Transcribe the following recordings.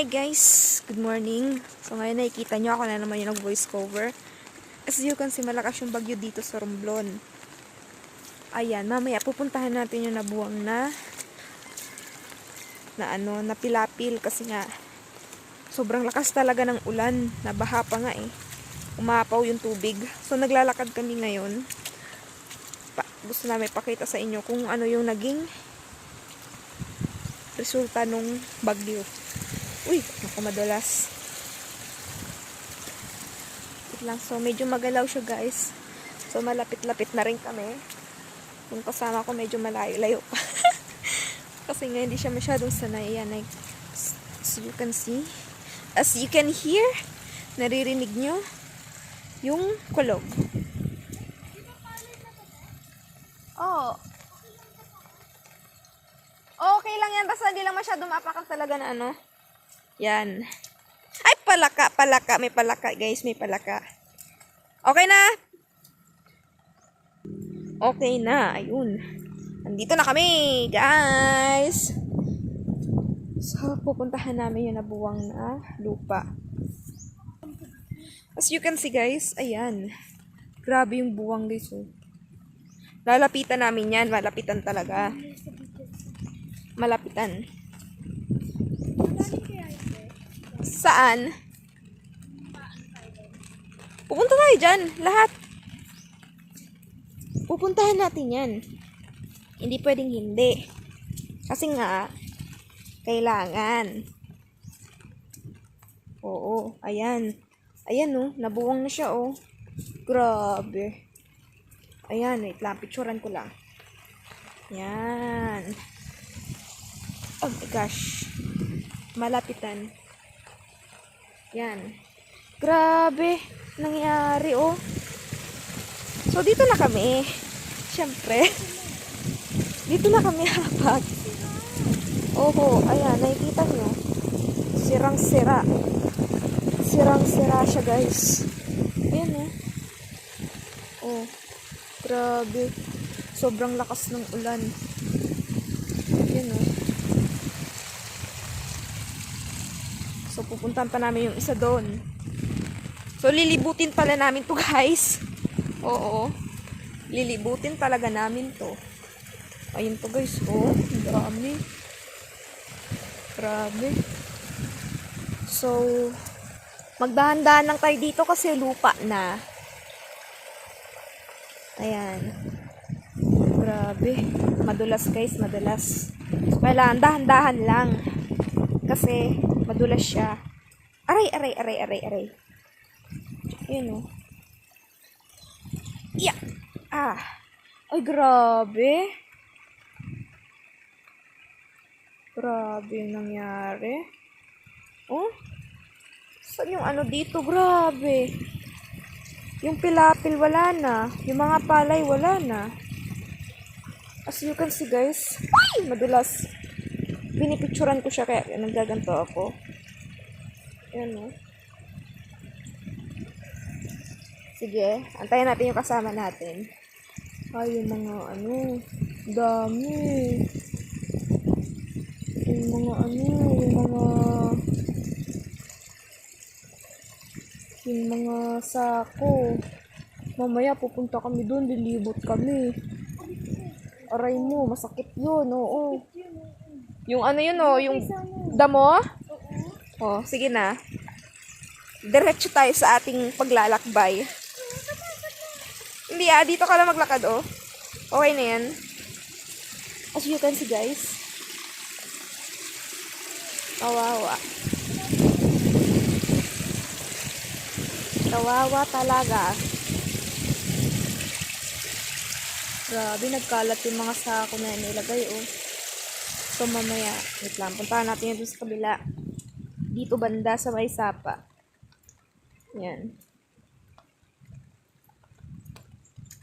Hi guys! Good morning. So ngayon nakikita nyo ako na naman yung nag-voice cover. As you can see, malakas yung bagyo dito sa Romblon. Ayan, mamaya pupuntahan natin yung nabuwang na pilapil kasi nga sobrang lakas talaga ng ulan. Nabaha pa nga eh. Umapaw yung tubig. So naglalakad kami ngayon. Gusto namin pakita sa inyo kung ano yung naging resulta nung bagyo. Uy, naku madulas. Wait lang. So, medyo magalaw siya guys. So, malapit-lapit na rin kami. Yung kasama ko medyo malayo-layo pa. Kasi nga hindi siya masyadong sanay. Yan, like, as you can see. As you can hear, naririnig nyo yung kulog. Oh. Okay lang yan. Basta hindi lang masyadong mapakas talaga na ano. Yan. Ay, palaka. May palaka, guys. May palaka. Okay na? Okay na. Ayun. Nandito na kami, guys. So, pupuntahan namin yung nabuwang na lupa. As you can see, guys, ayan. Grabe yung buwang, guys. Oh. Lalapitan namin yan. Malapitan talaga. Malapitan. Saan? Pupunta tayo dyan. Lahat. Pupuntahan natin yan. Hindi pwedeng hindi. Kasi nga, kailangan. Oo. Ayan. Ayan oh. Nabuwang na siya oh. Grabe. Ayan. Wait lang. Picturean ko lang. Yan. Oh my gosh. Malapitan. Yan. Grabe. Nangyari, oh. So, dito na kami. Siyempre. Dito na kami hapat. Oho. Ayan. Nakikita nyo. Sirang-sira. Sirang-sira siya, guys. Ayan, oh. Oh. Grabe. Sobrang lakas ng ulan. Ayan, oh. So, pupuntahan pa namin yung isa doon. So, lilibutin pala namin to guys. Oo. Lilibutin talaga namin to. Ayun to guys. Oh, dami. Grabe. So, magdahan-dahan lang tayo dito kasi lupa na. Ayan. Grabe. Madulas guys, madulas. Kailangan dahan-dahan lang. Kasi, madulas siya. Aray. Ayan o. Yeah. Ah. Ay, grabe. Grabe yung nangyari. Oh. Saan yung ano dito? Grabe. Yung pilapil wala na. Yung mga palay wala na. As you can see guys. Ay! Madulas. Pinipicturan ko siya kaya nagaganto ako. Ayan o. Sige, antayin natin yung kasama natin. Ay, yung mga ano, dami. Yung mga ano, yung mga sako. Mamaya pupunta kami doon, lilibot kami. Aray mo, masakit yun, oo. Yung ano yun, oh, yung damo? Oh, sige na. Diretso tayo sa ating paglalakbay. Hindi dito ka lang maglakad, oh. Okay na yan. As you can see, guys. Kawawa. Kawawa talaga. Grabe, nagkalat yung mga sako na nilagay, oh. So, mamaya, wait lang, puntahan natin yung sa kabila. Dito banda sa may sapa. Yan.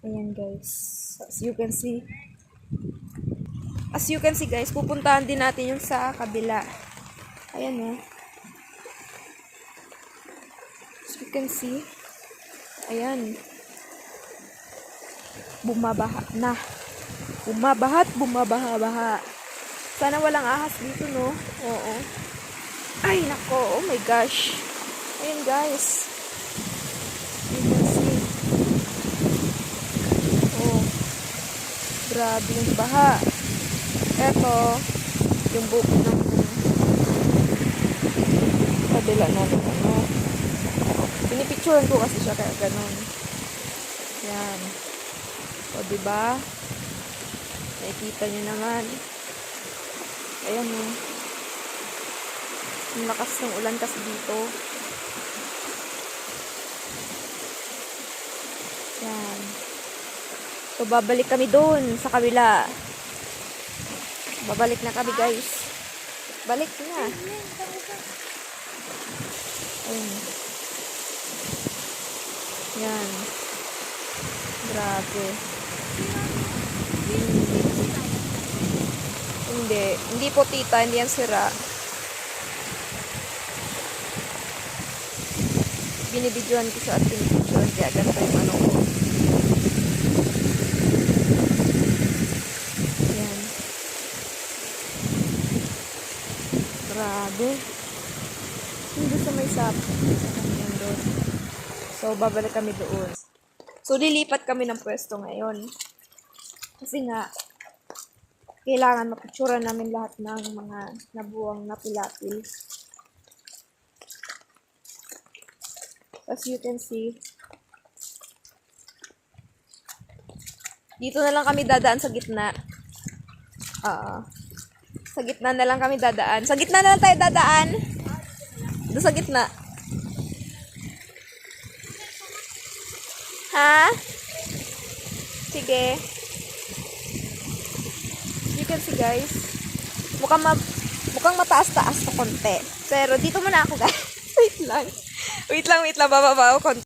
Ayan, guys. As you can see. As you can see, guys, pupuntahan din natin yung sa kabila. Ayan, oh. As you can see. Ayan. Bumabaha na. Bumabaha. Sana walang ahas dito, no? Oo. Ay, nako. Oh my gosh. Ayun, guys. You can see. Oh, grabe yung baha. Eto, yung bukid ng kabila namin. Ano. Pinipicturean ko kasi siya kaya ganun. Yan. O, diba? Nakikita nyo naman. Ayan o. Ang lakas ng ulan kasi dito. Yan. So, babalik kami doon sa kabila. Babalik na kami, guys. Balik na. Ayun. Yan. Grabe. Hindi. Hindi po, tita. Hindi yan sira. Binibidyoan ko siya at binibidyoan. Kaya ganito yung ano ko. Yan. Grabe. Hindi sa may sap. Yan doon. So, babalik kami doon. So, lilipat kami ng pwesto ngayon. Kasi nga, kailangan mapicturean namin lahat ng mga nabuwang na pilapil. As you can see, dito na lang kami dadaan sa gitna. Sa gitna na lang kami dadaan. Sa gitna na lang tayo dadaan. Doon sa gitna. Ha? Sige. You can see, guys. Mukhang mataas-taas to konti. Pero dito muna ako, guys. Wait lang. Wait lang. Bababa ako konti.